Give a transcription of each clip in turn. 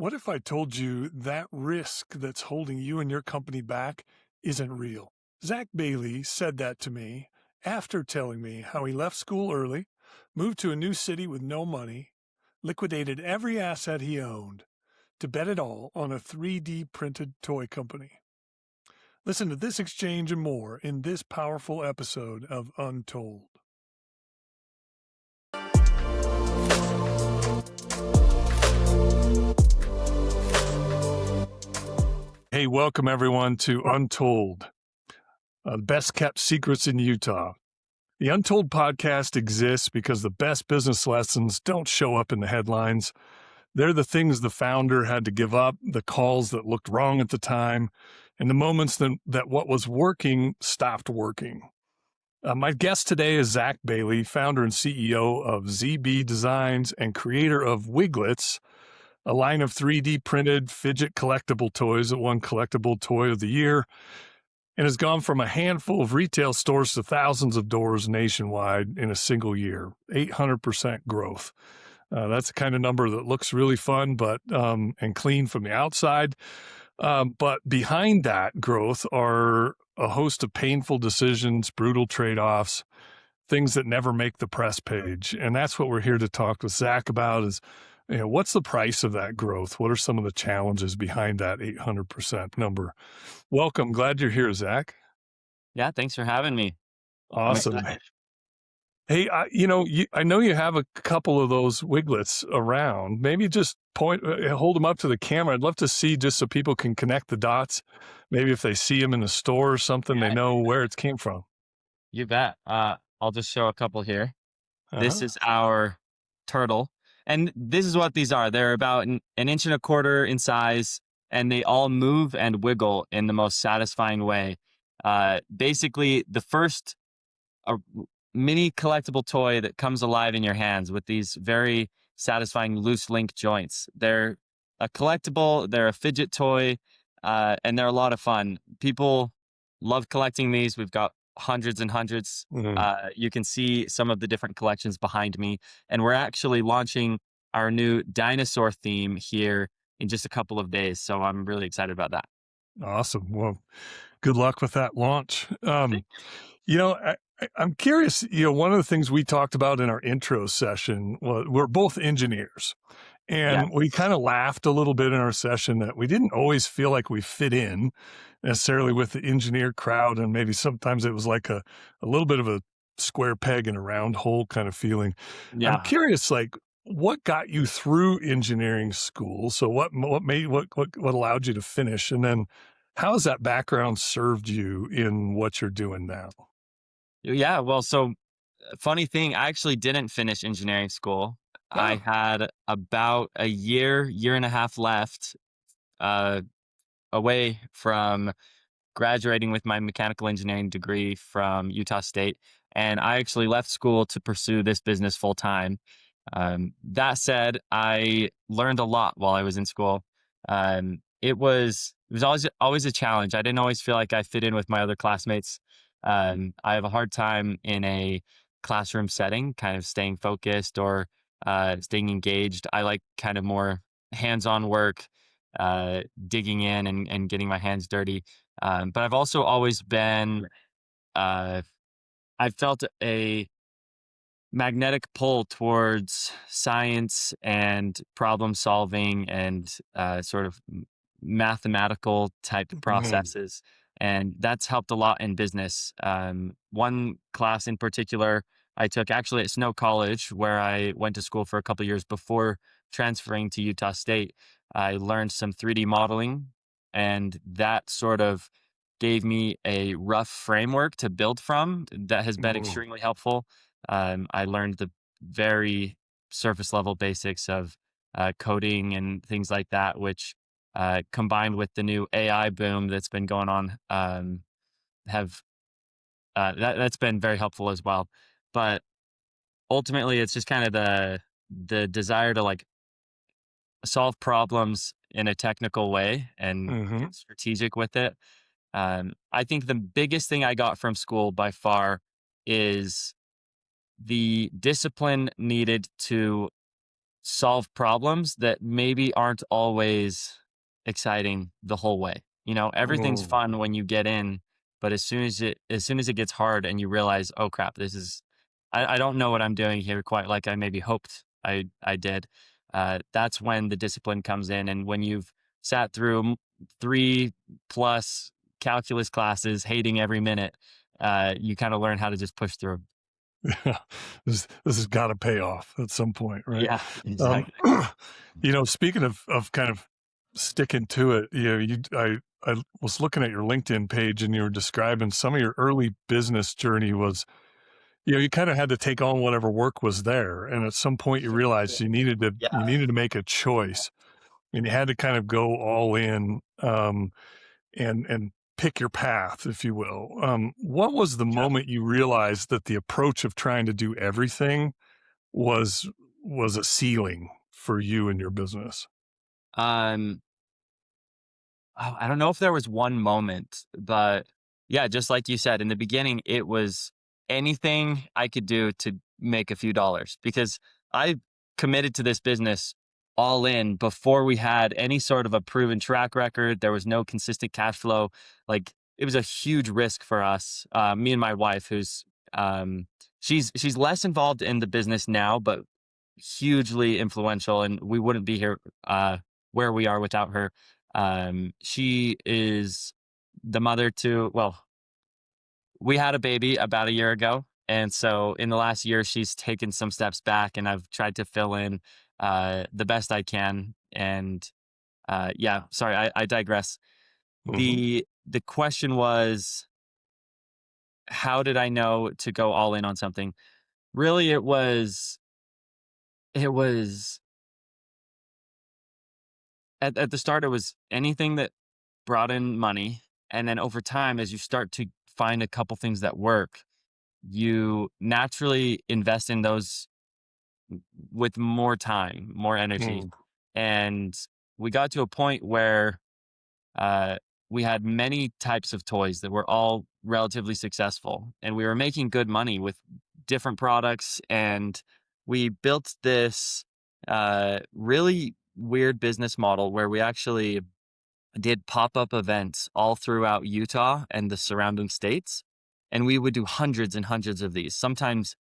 What if I told you that risk that's holding you and your company back isn't real? Zach Bailey said that to me after telling me how he left school early, moved to a new city with no money, liquidated every asset he owned to bet it all on a 3D printed toy company. Listen to this exchange and more in this powerful episode of Untold. Hey, welcome everyone to Untold, the best kept secrets in Utah. The Untold podcast exists because the best business lessons don't show up in the headlines. They're the things the founder had to give up, the calls that looked wrong at the time, and the moments that what was working stopped working. My guest today is Zach Bailey, founder and CEO of ZB Designs and creator of Wigglets, a line of 3D printed fidget collectible toys that won Collectible Toy of the Year and has gone from a handful of retail stores to thousands of doors nationwide in a single year, 800% growth. That's the kind of number that looks really fun and clean from the outside. But behind that growth are a host of painful decisions, brutal trade-offs, things that never make the press page. And that's what we're here to talk with Zack about is, what's the price of that growth? What are some of the challenges behind that 800% number? Welcome. Glad you're here, Zack. Yeah, thanks for having me. Awesome. Hey, I know you have a couple of those Wigglets around. Maybe just hold them up to the camera. I'd love to see just so people can connect the dots. Maybe if they see them in the store or something, they know where it came from. You bet. I'll just show a couple here. This Uh-huh. is our turtle. And this is what these are. They're about an inch and a quarter in size, and they all move and wiggle in the most satisfying way. Basically, the first mini collectible toy that comes alive in your hands with these very satisfying loose link joints. They're a collectible, they're a fidget toy, and they're a lot of fun. People love collecting these. We've got hundreds and hundreds. You can see some of the different collections behind me, and we're actually launching our new dinosaur theme here in just a couple of days. So I'm really excited about that. Awesome. Well, good luck with that launch. I'm curious, one of the things we talked about in our intro session was we're both engineers. Yeah. And we kind of laughed a little bit in our session that we didn't always feel like we fit in necessarily with the engineer crowd. And maybe sometimes it was like a little bit of a square peg in a round hole kind of feeling. Yeah. I'm curious, what got you through engineering school? So what allowed you to finish? And then how has that background served you in what you're doing now? Yeah. Well, so funny thing, I actually didn't finish engineering school. I had about a year and a half left away from graduating with my mechanical engineering degree from Utah State. And I actually left school to pursue this business full time. That said, I learned a lot while I was in school. It was always a challenge. I didn't always feel like I fit in with my other classmates. I have a hard time in a classroom setting, kind of staying focused or staying engaged. I like kind of more hands-on work, digging in and getting my hands dirty. But I've also always been, I've felt a magnetic pull towards science and problem solving and sort of mathematical type processes. And that's helped a lot in business. One class in particular I took actually at Snow College, where I went to school for a couple of years before transferring to Utah State. I learned some 3D modeling, and that sort of gave me a rough framework to build from that has been extremely helpful. I learned the very surface level basics of coding and things like that, which combined with the new AI boom that's been going on, that's been very helpful as well. But ultimately, it's just kind of the desire to solve problems in a technical way and get strategic with it. I think the biggest thing I got from school by far is the discipline needed to solve problems that maybe aren't always exciting the whole way. Everything's Mm. fun when you get in, but as soon as it gets hard and you realize, oh crap, I don't know what I'm doing here quite like I maybe hoped I did. That's when the discipline comes in, and when you've sat through 3+ calculus classes, hating every minute, you kind of learn how to just push through. Yeah, this has got to pay off at some point, right? Yeah, Um, exactly. speaking of kind of sticking to it, I was looking at your LinkedIn page and you were describing some of your early business journey was, you kind of had to take on whatever work was there, and at some point you realized Yeah. you needed to make a choice, and you had to kind of go all in. And pick your path, if you will. What was the Yeah. moment you realized that the approach of trying to do everything was a ceiling for you and your business? Um, I don't know if there was one moment, but yeah, just like you said in the beginning, it was anything I could do to make a few dollars because I committed to this business all in before we had any sort of a proven track record. There was no consistent cash flow. Like it was a huge risk for us. Me and my wife, who's she's less involved in the business now, but hugely influential, and we wouldn't be here where we are without her. She is the mother to, well, we had a baby about a year ago. And so in the last year, she's taken some steps back, and I've tried to fill in the best I can. And yeah, sorry, I digress. Mhm. The question was, how did I know to go all in on something? Really, it was at the start, it was anything that brought in money. And then over time, as you start to find a couple things that work, you naturally invest in those with more time, more energy. Mm. And we got to a point where uh, we had many types of toys that were all relatively successful, and we were making good money with different products. And we built this really weird business model where we actually did pop-up events all throughout Utah and the surrounding states. And we would do hundreds and hundreds of these, sometimes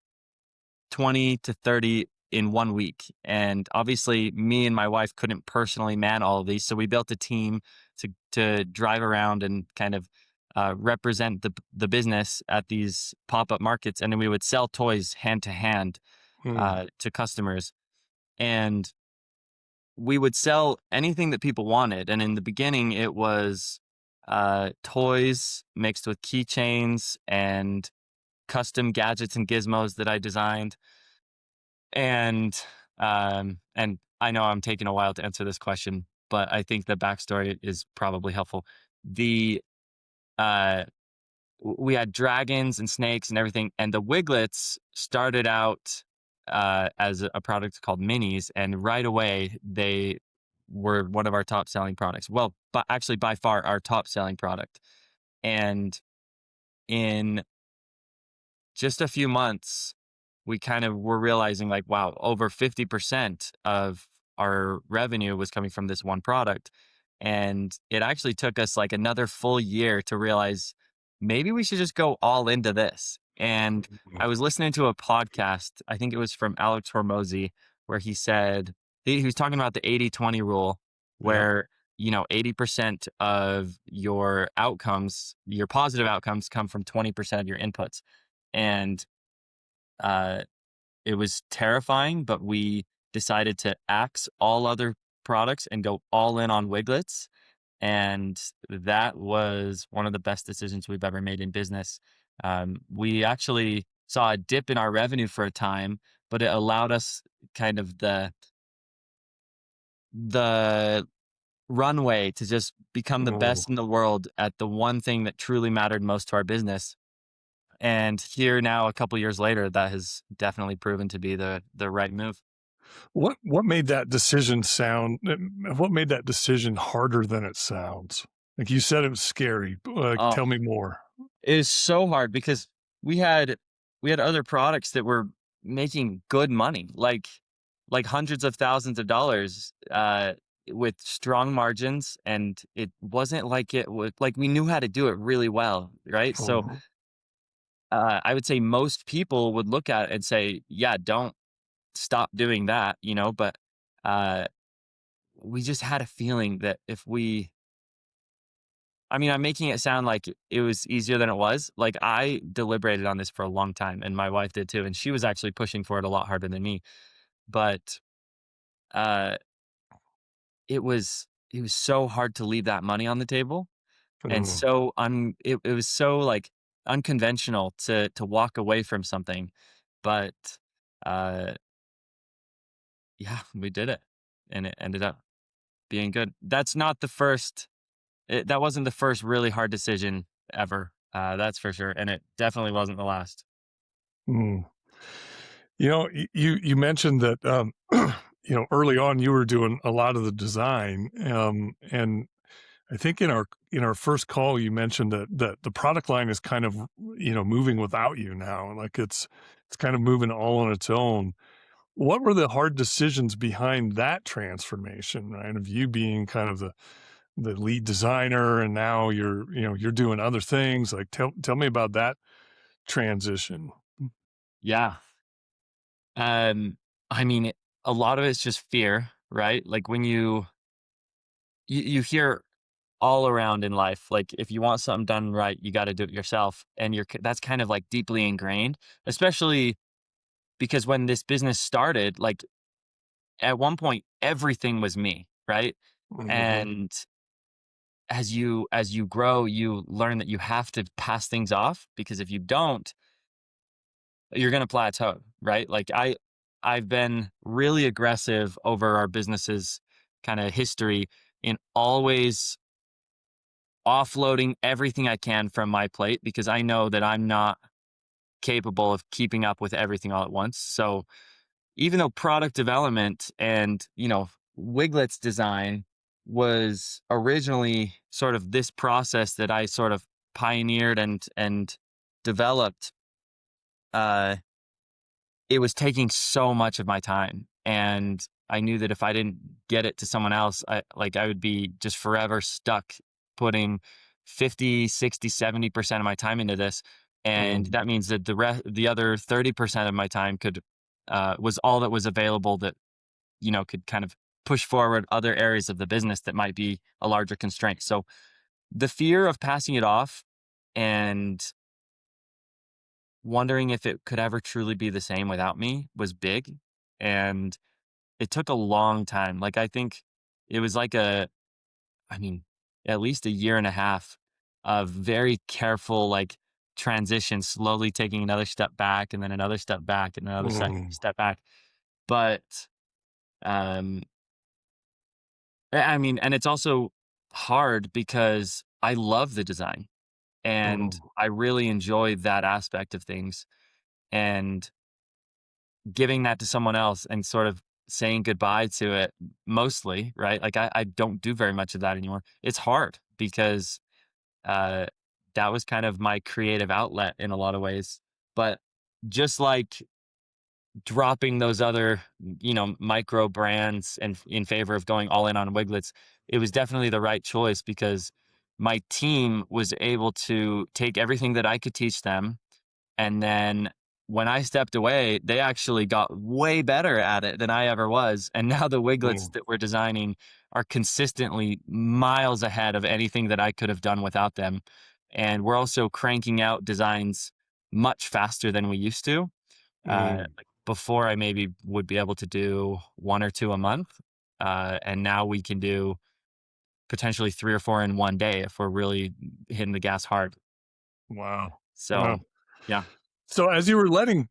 20 to 30 in one week. And obviously, me and my wife couldn't personally man all of these. So we built a team to drive around and kind of represent the business at these pop-up markets. And then we would sell toys hand to hand Mm. to customers. And we would sell anything that people wanted. And in the beginning, it was toys mixed with keychains and custom gadgets and gizmos that I designed. And I know I'm taking a while to answer this question, but I think the backstory is probably helpful. The uh, we had dragons and snakes and everything, and the Wiglets started out as a product called minis, and right away they were one of our top selling products. Well, but actually by far our top selling product. And in just a few months, we kind of were realizing like, wow, over 50% of our revenue was coming from this one product. And it actually took us like another full year to realize maybe we should just go all into this. And I was listening to a podcast, I think it was from Alex Hormozy, where he said, he was talking about the 80-20 rule, Yeah. where 80% of your outcomes, your positive outcomes, come from 20% of your inputs. And uh, it was terrifying, but we decided to axe all other products and go all in on Wiglets. And that was one of the best decisions we've ever made in business. We actually saw a dip in our revenue for a time, but it allowed us kind of the runway to just become the Mm. best in the world at the one thing that truly mattered most to our business. And here now, a couple years later, that has definitely proven to be the right move. What made that decision what made that decision harder than it sounds? Like you said, it was scary. Oh, Tell me more. it is so hard because we had we had other products that were making good money. Like like hundreds of thousands of dollars with strong margins, and it wasn't like it was like we knew how to do it really well, right? So Mhm. I would say most people would look at it and say, "Yeah, don't stop doing that," But uh, we just had a feeling that if we I mean, I'm making it sound like it was easier than it was. Like, I deliberated on this for a long time, and my wife did too, and she was actually pushing for it a lot harder than me. But uh, it was so hard to leave that money on the table, and Mm. so it was so like unconventional to walk away from something. But uh, yeah, we did it, and it ended up being good. That's not the first. That wasn't the first really hard decision ever. That's for sure, and it definitely wasn't the last. Mm. You mentioned that, early on you were doing a lot of the design, and I think in our first call you mentioned that the product line is kind of, moving without you now, like it's kind of moving all on its own. What were the hard decisions behind that transformation, right? Of you being kind of the lead designer, and now you're doing other things. Like tell me about that transition. Yeah. Um, I mean, a lot of it's just fear, right? Like when you hear all around in life, like if you want something done right, you got to do it yourself, and that's kind of like deeply ingrained, especially because when this business started, like at one point everything was me, right? Mhm. And as you grow, you learn that you have to pass things off, because if you don't, you're going to plateau, right? Like I've been really aggressive over our business's kind of history in always offloading everything I can from my plate, because I know that I'm not capable of keeping up with everything all at once. So even though product development and, Wigglets design was originally sort of this process that I sort of pioneered and developed, uh, it was taking so much of my time. And I knew that if I didn't get it to someone else, I would be just forever stuck putting 50, 60, 70% of my time into this. And Mm. that means that the other 30% of my time was all that was available that, could kind of push forward other areas of the business that might be a larger constraint. So the fear of passing it off and wondering if it could ever truly be the same without me was big. And it took a long time. Like, I think it was like I mean, at least a year and a half of very careful, like, transition, slowly taking another step back and then another step back and another Mm. step back. But, um, I mean, and it's also hard because I love the design and Mm. I really enjoy that aspect of things. And giving that to someone else and sort of saying goodbye to it mostly, right? Like I don't do very much of that anymore. It's hard because uh, that was kind of my creative outlet in a lot of ways. But just like dropping those other, micro brands and in favor of going all in on Wiglets, it was definitely the right choice because my team was able to take everything that I could teach them, and then when I stepped away, they actually got way better at it than I ever was. And now the Wiglets Mm. that we're designing are consistently miles ahead of anything that I could have done without them. And we're also cranking out designs much faster than we used to. Mm. Like before, I maybe would be able to do one or two a month. And now we can do potentially three or four in one day if we're really hitting the gas hard. Wow. So, Wow. yeah. So as you were letting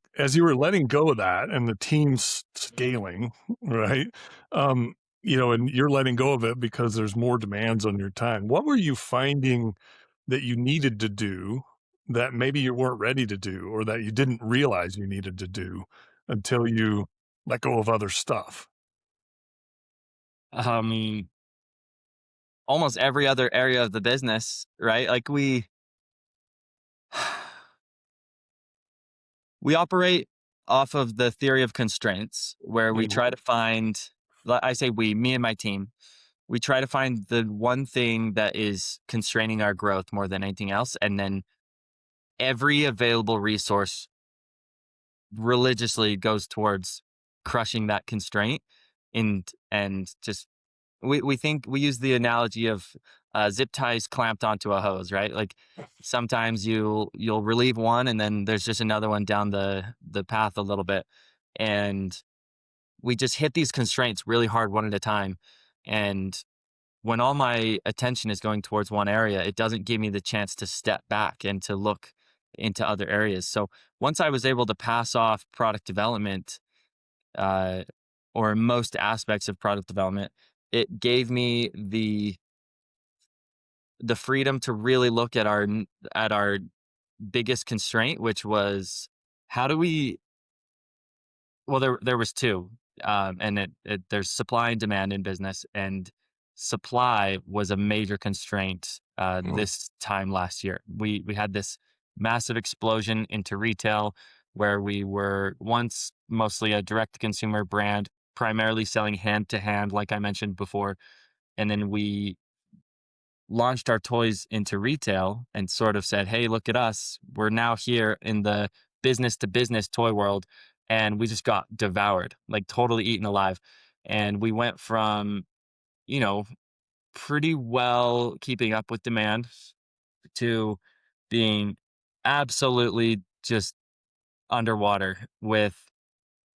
go of that and the team's scaling, right? And you're letting go of it because there's more demands on your time. What were you finding that you needed to do that maybe you weren't ready to do, or that you didn't realize you needed to do until you let go of other stuff? I mean, almost every other area of the business, right? Like we operate off of the theory of constraints, where we try to find, I say we, me and my team, we try to find the one thing that is constraining our growth more than anything else. And then every available resource religiously goes towards crushing that constraint. And just, we think we use the analogy of zip ties clamped onto a hose, right? Like sometimes you'll relieve one and then there's just another one down the path a little bit. And we just hit these constraints really hard one at a time. And when all my attention is going towards one area, it doesn't give me the chance to step back and to look into other areas. So once I was able to pass off product development, uh, or most aspects of product development, it gave me the freedom to really look at our biggest constraint, which was how do we. Well, there was two, and there's supply and demand in business, and supply was a major constraint this time last year. We had this massive explosion into retail, where we were once mostly a direct to consumer brand, primarily selling hand to hand, like I mentioned before, and then we launched our toys into retail and sort of said, hey, look at us. We're now here in the business to business toy world. And we just got devoured, like totally eaten alive. And we went from, you know, pretty well keeping up with demand to being absolutely just underwater with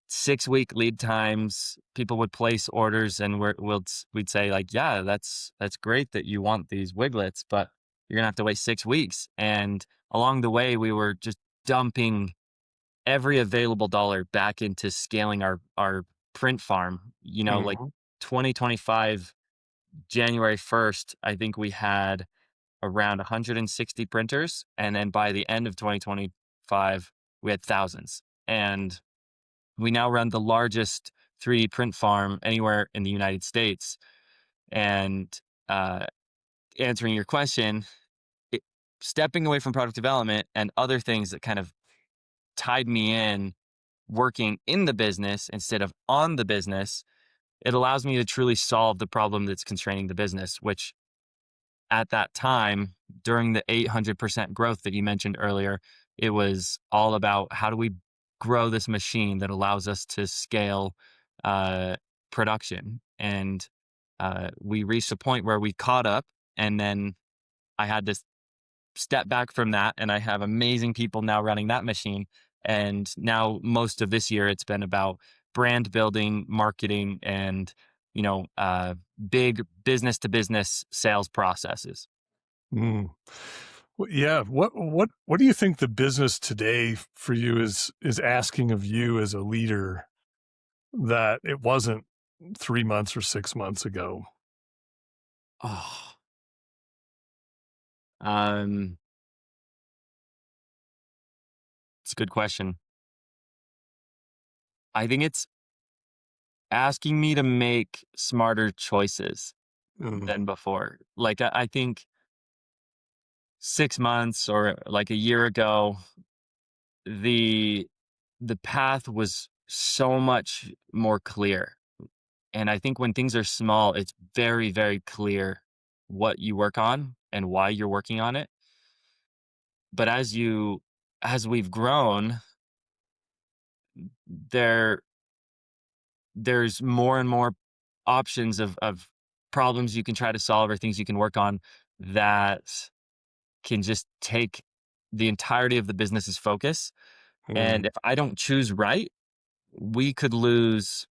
6-week lead times. People would place orders and we'd say like, yeah, that's great that you want these Wiglets, but you're gonna have to wait 6 weeks. And along the way, we were just dumping every available dollar back into scaling our print farm. Like 2025, January 1st, I think we had around 160 printers. And then by the end of 2025, we had thousands. And we now run the largest 3D print farm anywhere in the United States. And uh, answering your question, stepping away from product development and other things that kind of tied me in working in the business instead of on the business, it allows me to truly solve the problem that's constraining the business, which at that time, during the 800% growth that you mentioned earlier, it was all about how do we grow this machine that allows us to scale production. And we reached a point where we caught up, and then I had to step back from that, and I have amazing people now running that machine. And now most of this year, it's been about brand building, marketing, and big business to business sales processes. Mm. Well, yeah. What do you think the business today for you is asking of you as a leader that it wasn't 3 months or 6 months ago? Oh, um, it's a good question. I think it's asking me to make smarter choices Mm, than before. Like I think 6 months or like a year ago, the path was so much more clear. And I think when things are small, it's very, very clear what you work on and why you're working on it. But as we've grown, there there's more and more options of problems you can try to solve or things you can work on that can just take the entirety of the business's focus. mm, And if I don't choose right, we could lose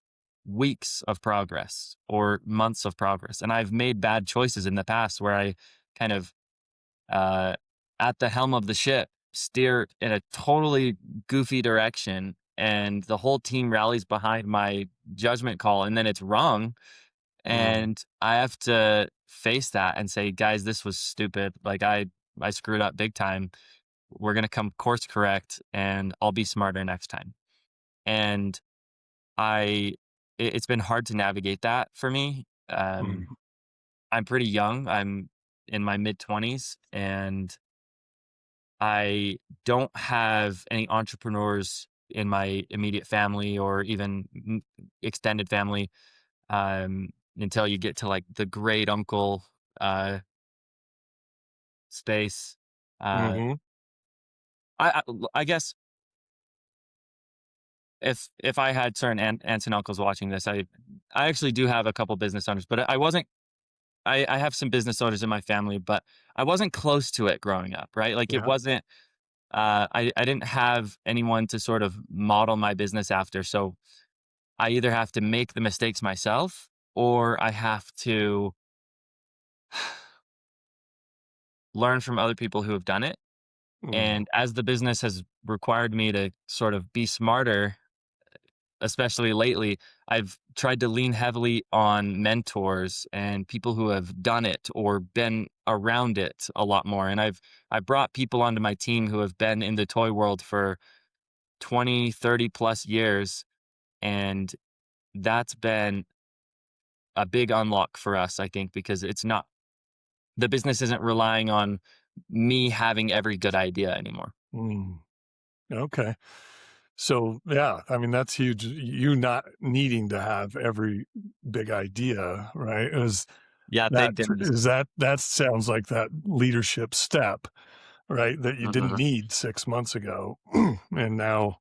weeks of progress or months of progress. And I've made bad choices in the past where I kind of, uh, at the helm of the ship, steer in a totally goofy direction, and the whole team rallies behind my judgment call, and then it's wrong. mm, And I have to face that and say, guys, this was stupid. Like I screwed up big time. We're going to come course correct, and I'll be smarter next time. And I it's been hard to navigate that for me. mm, I'm pretty young. I'm in my mid-20s, and I don't have any entrepreneurs in my immediate family or even extended family, until you get to like the great uncle uh, space. Uh, Mm-hmm. I guess if I had certain aunts and uncles watching this, I actually do have a couple business owners, but I wasn't. I have some business owners in my family, but I wasn't close to it growing up, right? Like it Yeah. wasn't. I didn't have anyone to sort of model my business after, so I either have to make the mistakes myself or I have to learn from other people who have done it. Mm. And as the business has required me to sort of be smarter, especially lately, I've tried to lean heavily on mentors and people who have done it or been around it a lot more. And I brought people onto my team who have been in the toy world for 20, 30 plus years. And that's been a big unlock for us, I think, because it's not the business isn't relying on me having every good idea anymore. Mm. Okay. So yeah, I mean that's huge. You not needing to have every big idea, right? Yeah, thank goodness. That sounds like that leadership step, right? That you didn't Mhm. need 6 months ago, and now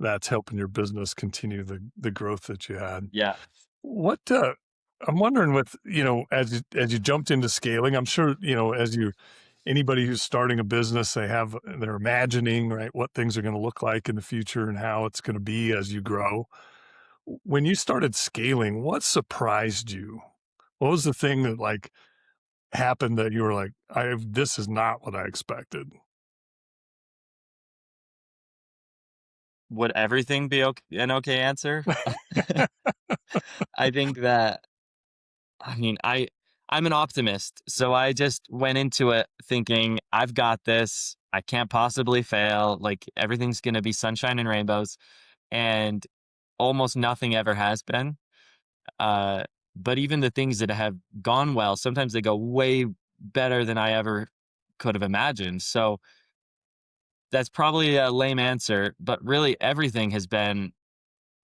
that's helping your business continue the growth that you had. Yeah. What I'm wondering with, as you jumped into scaling, I'm sure, as you anybody who's starting a business, they're imagining, right, what things are going to look like in the future and how it's going to be as you grow. When you started scaling, what surprised you? What was the thing that like happened that you were like, this is not what I expected? Would everything be an okay answer? I think that I mean, I'm an optimist, so I just went into it thinking, "I've got this. I can't possibly fail. Like everything's gonna be sunshine and rainbows," and almost nothing ever has been. Uh, but even the things that have gone well, sometimes they go way better than I ever could have imagined. So that's probably a lame answer, but really everything has been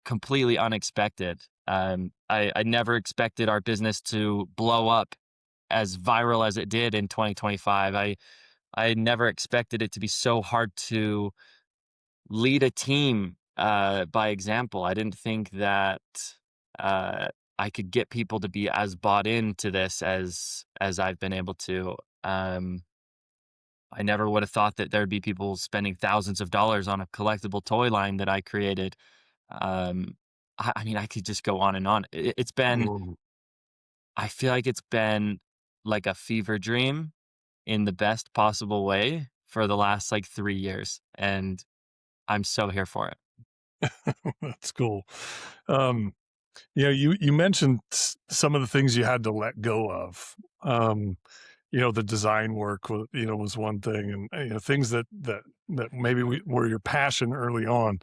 completely unexpected. I never expected our business to blow up as viral as it did in 2025. I never expected it to be so hard to lead a team by example. I didn't think that uh, I could get people to be as bought into this as I've been able to. Um, I never would have thought that there'd be people spending thousands of dollars on a collectible toy line that I created. Um, I mean, I could just go on and on. It's been, Mm. I feel like it's been like a fever dream in the best possible way for the last like 3 years. And I'm so here for it. That's cool. Um, you mentioned some of the things you had to let go of. Um, the design work was one thing, and things that maybe were your passion early on.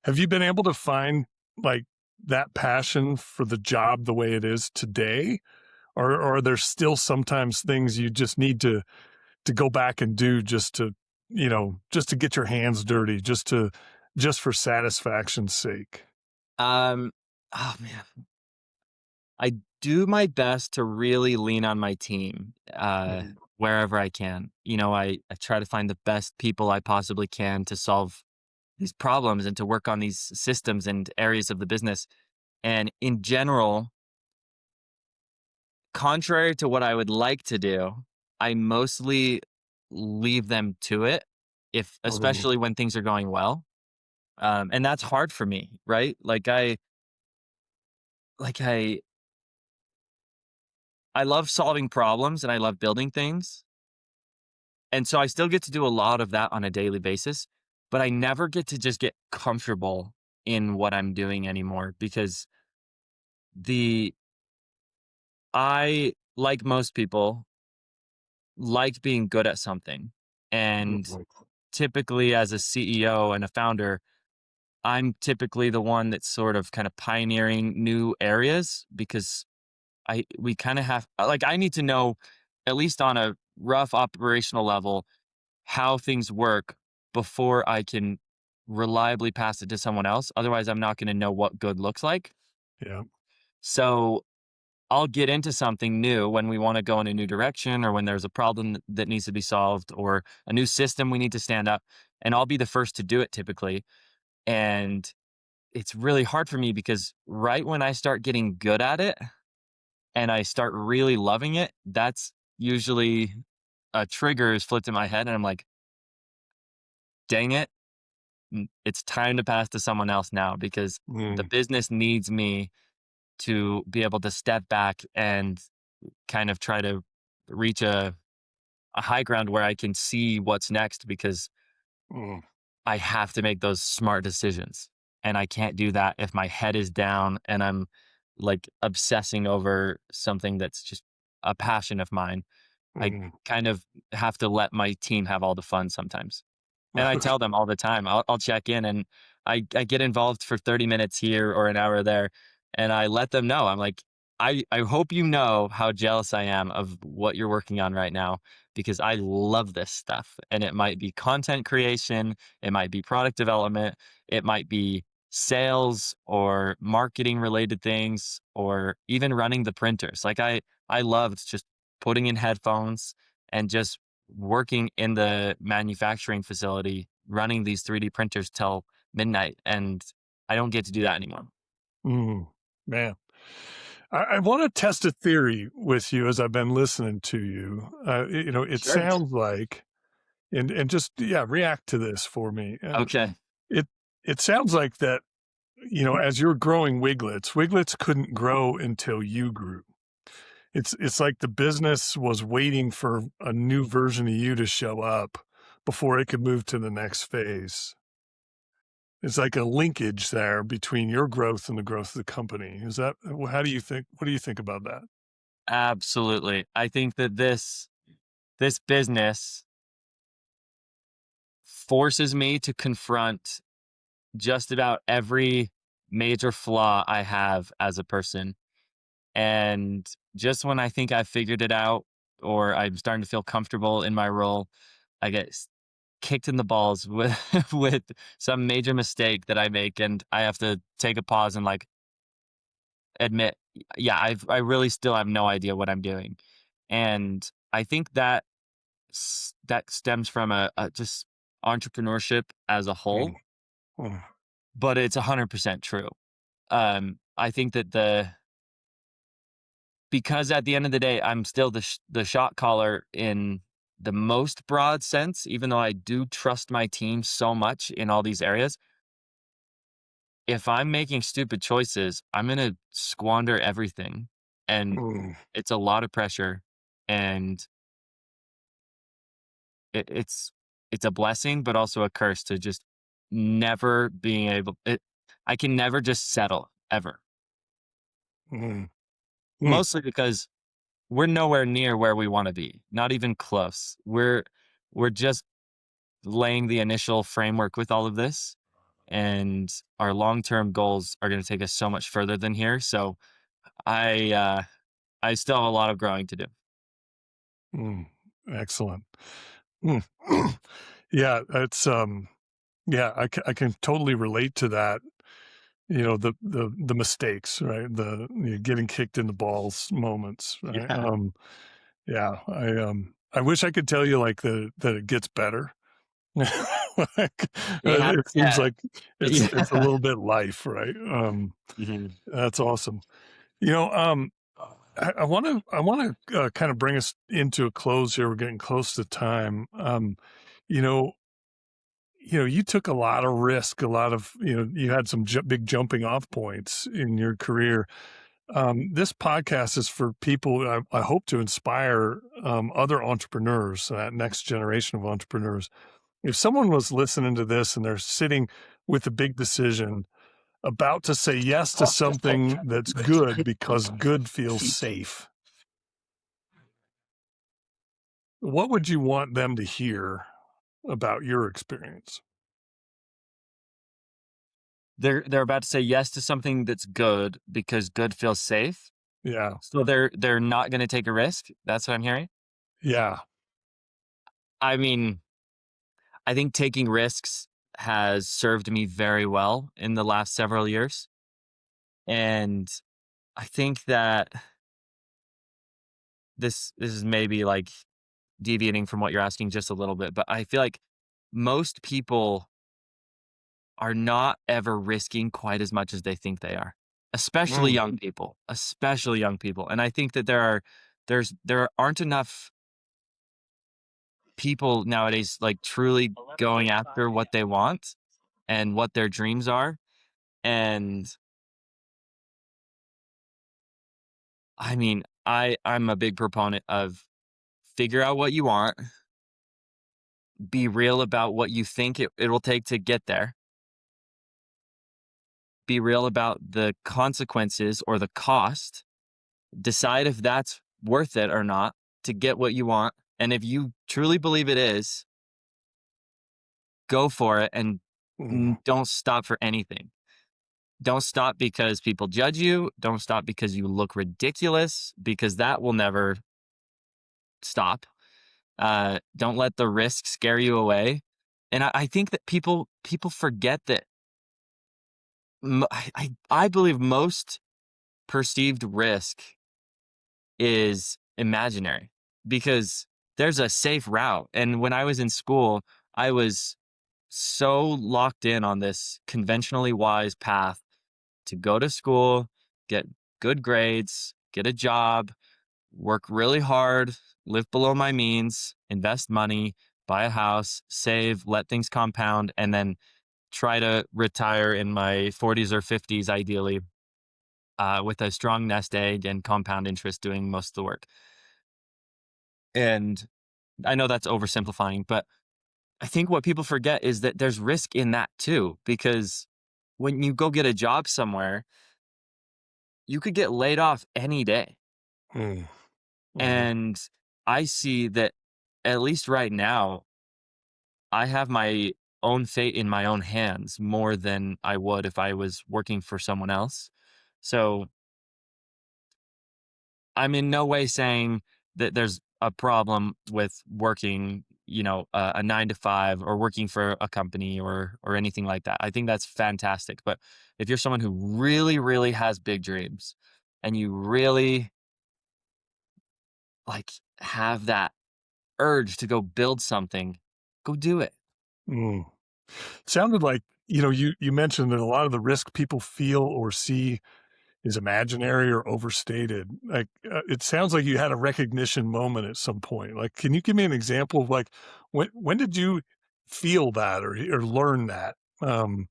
Have you been able to find like that passion for the job the way it is today, or are there still sometimes things you just need to go back and do just to get your hands dirty, just for satisfaction's sake? Um, oh man, I do my best to really lean on my team Mhm. wherever I can. I try to find the best people I possibly can to solve these problems and to work on these systems and areas of the business. And in general, contrary to what I would like to do, I mostly leave them to it, if Mhm. especially when things are going well. And that's hard for me, right? Like I love solving problems and I love building things. And so I still get to do a lot of that on a daily basis, but I never get to just get comfortable in what I'm doing anymore because the I, like most people, like being good at something. And Mhm. typically as a CEO and a founder, I'm typically the one that's sort of kind of pioneering new areas because we kind of have like I need to know at least on a rough operational level how things work before I can reliably pass it to someone else. Otherwise, I'm not going to know what good looks like. Yeah. So I'll get into something new when we want to go in a new direction, or when there's a problem that needs to be solved, or a new system we need to stand up, and I'll be the first to do it typically. And it's really hard for me because right when I start getting good at it and I start really loving it, that's usually a trigger is flipped in my head, and I'm like, dang it, it's time to pass to someone else now, because the Mm, business needs me to be able to step back and kind of try to reach a high ground where I can see what's next, because mm, I have to make those smart decisions. And I can't do that if my head is down and I'm like obsessing over something that's just a passion of mine. I mm. kind of have to let my team have all the fun sometimes. And I tell them all the time, I'll check in, and I get involved for 30 minutes here or an hour there. And I let them know, I'm like, I hope you know how jealous I am of what you're working on right now, because I love this stuff. And it might be content creation, it might be product development, it might be sales or marketing related things, or even running the printers. Like I loved just putting in headphones and just working in the manufacturing facility, running these 3D printers till midnight. And I don't get to do that anymore. Mm, man. I want to test a theory with you as I've been listening to you. It Sure. sounds like, and just, yeah, react to this for me. Okay. It, it sounds like that, as you're growing Wigglets couldn't grow until you grew. It's like the business was waiting for a new version of you to show up before it could move to the next phase. It's like a linkage there between your growth and the growth of the company. How do you think, what do you think about that? Absolutely. I think that this business forces me to confront just about every major flaw I have as a person. And just when I think I've figured it out, or I'm starting to feel comfortable in my role, I get kicked in the balls with with some major mistake that I make, and I have to take a pause and like admit, yeah, I really still have no idea what I'm doing. And I think that that stems from a just entrepreneurship as a whole, Mm, mm, but it's 100% true. I think that because at the end of the day, I'm still the shot caller in the most broad sense, even though I do trust my team so much in all these areas. If I'm making stupid choices, I'm gonna squander everything, and mm, it's a lot of pressure, and it's a blessing, but also a curse to just never being able. I can never just settle ever, mm, mm, mostly because we're nowhere near where we want to be, not even close. We're just laying the initial framework with all of this, and our long-term goals are going to take us so much further than here. So I still have a lot of growing to do. mm. Excellent. Mm. Yeah, yeah, I can totally relate to that. The mistakes, right? Getting kicked in the balls moments, right? Yeah. Yeah, I wish I could tell you like that it gets better. Like, Yeah. it seems Yeah. like it's a Yeah. little bit life, right? Mhm. That's awesome. You know, um, I want to kind of bring us into a close here. We're getting close to time. You know, you took a lot of risk, a lot of, you had some big jumping off points in your career. This podcast is for people. I hope to inspire other entrepreneurs, that next generation of entrepreneurs. If someone was listening to this and they're sitting with a big decision, about to say yes to something that's good because good feels safe, what would you want them to hear about your experience? They're about to say yes to something that's good because good feels safe. Yeah. So they're not going to take a risk. That's what I'm hearing. Yeah. I mean, I think taking risks has served me very well in the last several years. And I think that this is maybe like deviating from what you're asking just a little bit, but I feel like most people are not ever risking quite as much as they think they are, especially Mm. young people, especially young people. And I think that there aren't enough people nowadays like truly going after what they want and what their dreams are. And I mean, I'm a big proponent of figure out what you want, be real about what you think it'll take to get there, be real about the consequences or the cost, decide if that's worth it or not to get what you want. And if you truly believe it is, go for it and Mm. don't stop for anything. Don't stop because people judge you. Don't stop because you look ridiculous, because that will never stop. Don't let the risk scare you away. And I think that people forget that I believe most perceived risk is imaginary because there's a safe route. And when I was in school, I was so locked in on this conventionally wise path to go to school, get good grades, get a job, work really hard, live below my means, invest money, buy a house, save, let things compound, and then try to retire in my 40s or 50s, ideally, with a strong nest egg and compound interest doing most of the work. And I know that's oversimplifying, but I think what people forget is that there's risk in that too, because when you go get a job somewhere, you could get laid off any day. Mm. Mhm. And I see that, at least right now, I have my own fate in my own hands more than I would if I was working for someone else. So I'm in no way saying that there's a problem with working, a 9 to 5 or working for a company or anything like that. I think that's fantastic. But if you're someone who really, really has big dreams and you really like have that urge to go build something, go do it. Mm. Sounded like, you mentioned that a lot of the risk people feel or see is imaginary or overstated. Like, it sounds like you had a recognition moment at some point. Like, can you give me an example of like when did you feel that or learn that? Um,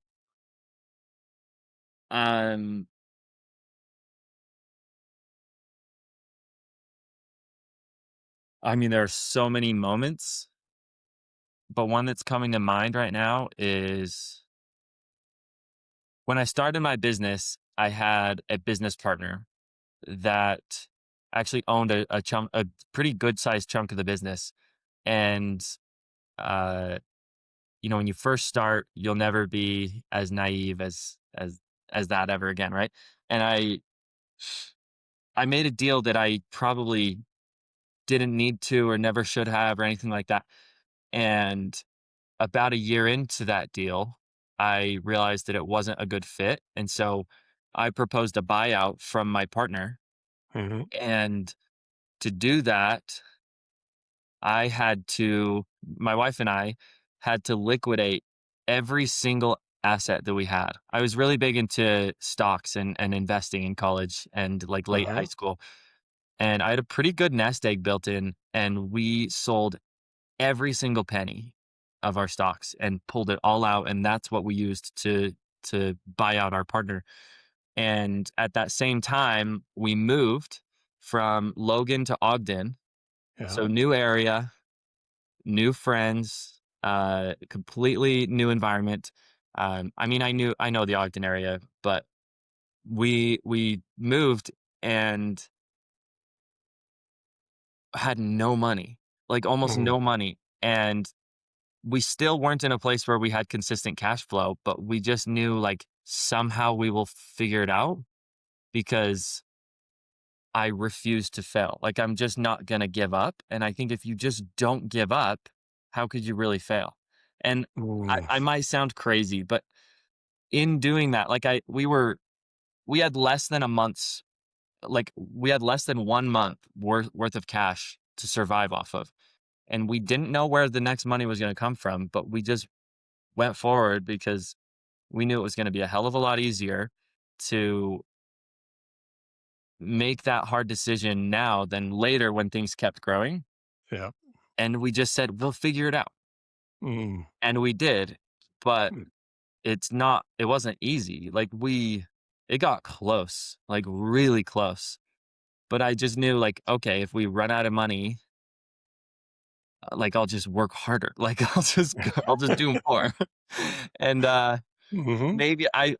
I mean, there are so many moments, but one that's coming to mind right now is when I started my business. I had a business partner that actually owned a pretty good sized chunk of the business. And, uh, when you first start, you'll never be as naive as that ever again. Right. And I made a deal that I probably didn't need to or never should have or anything like that. And about a year into that deal, I realized that it wasn't a good fit. And so I proposed a buyout from my partner. Mhm. And to do that, my wife and I had to liquidate every single asset that we had. I was really big into stocks and investing in college and like late high Uh-huh. school. And I had a pretty good nest egg built in, and we sold every single penny of our stocks and pulled it all out. And that's what we used to buy out our partner. And at that same time, we moved from Logan to Ogden. Yeah. So new area, new friends, completely new environment. I mean, I know the Ogden area, but we moved and had no money, like almost Mhm. no money. And we still weren't in a place where we had consistent cash flow, but we just knew like somehow we will figure it out because I refuse to fail. Like I'm just not going to give up. And I think if you just don't give up, how could you really fail? And Mm, I might sound crazy, but in doing that, like we had less than a month's, like we had less than 1 month worth of cash to survive off of. And we didn't know where the next money was going to come from, but we just went forward because we knew it was going to be a hell of a lot easier to make that hard decision now than later when things kept growing. yeah. And we just said, we'll figure it out. Mm, And we did. But mm, it wasn't easy. It got close, like really close. But I just knew, like, okay, if we run out of money, like I'll just work harder. Like I'll just do more. And mhm, maybe I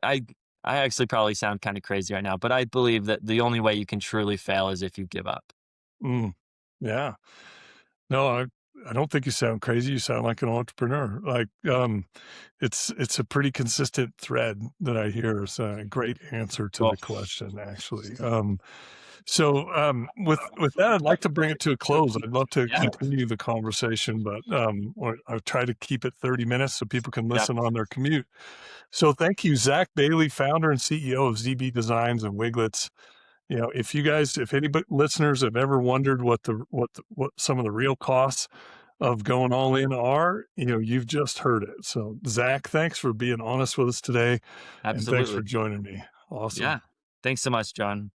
actually probably sound kind of crazy right now, but I believe that the only way you can truly fail is if you give up. mm. Yeah. No, I don't think you sound crazy. You sound like an entrepreneur. Like, it's a pretty consistent thread that I hear. It's a great answer to Well, the question, actually. With that, I'd like to bring it to a close. I'd love to yeah, continue the conversation, but I'll try to keep it 30 minutes so people can yeah, listen on their commute. So thank you, Zach Bailey, founder and CEO of ZB Designs and Wiglets. If any listeners have ever wondered what some of the real costs of going all in are, you've just heard it. So, Zach, thanks for being honest with us today, and thanks for absolutely. joining me. Awesome. Yeah. Thanks so much, John.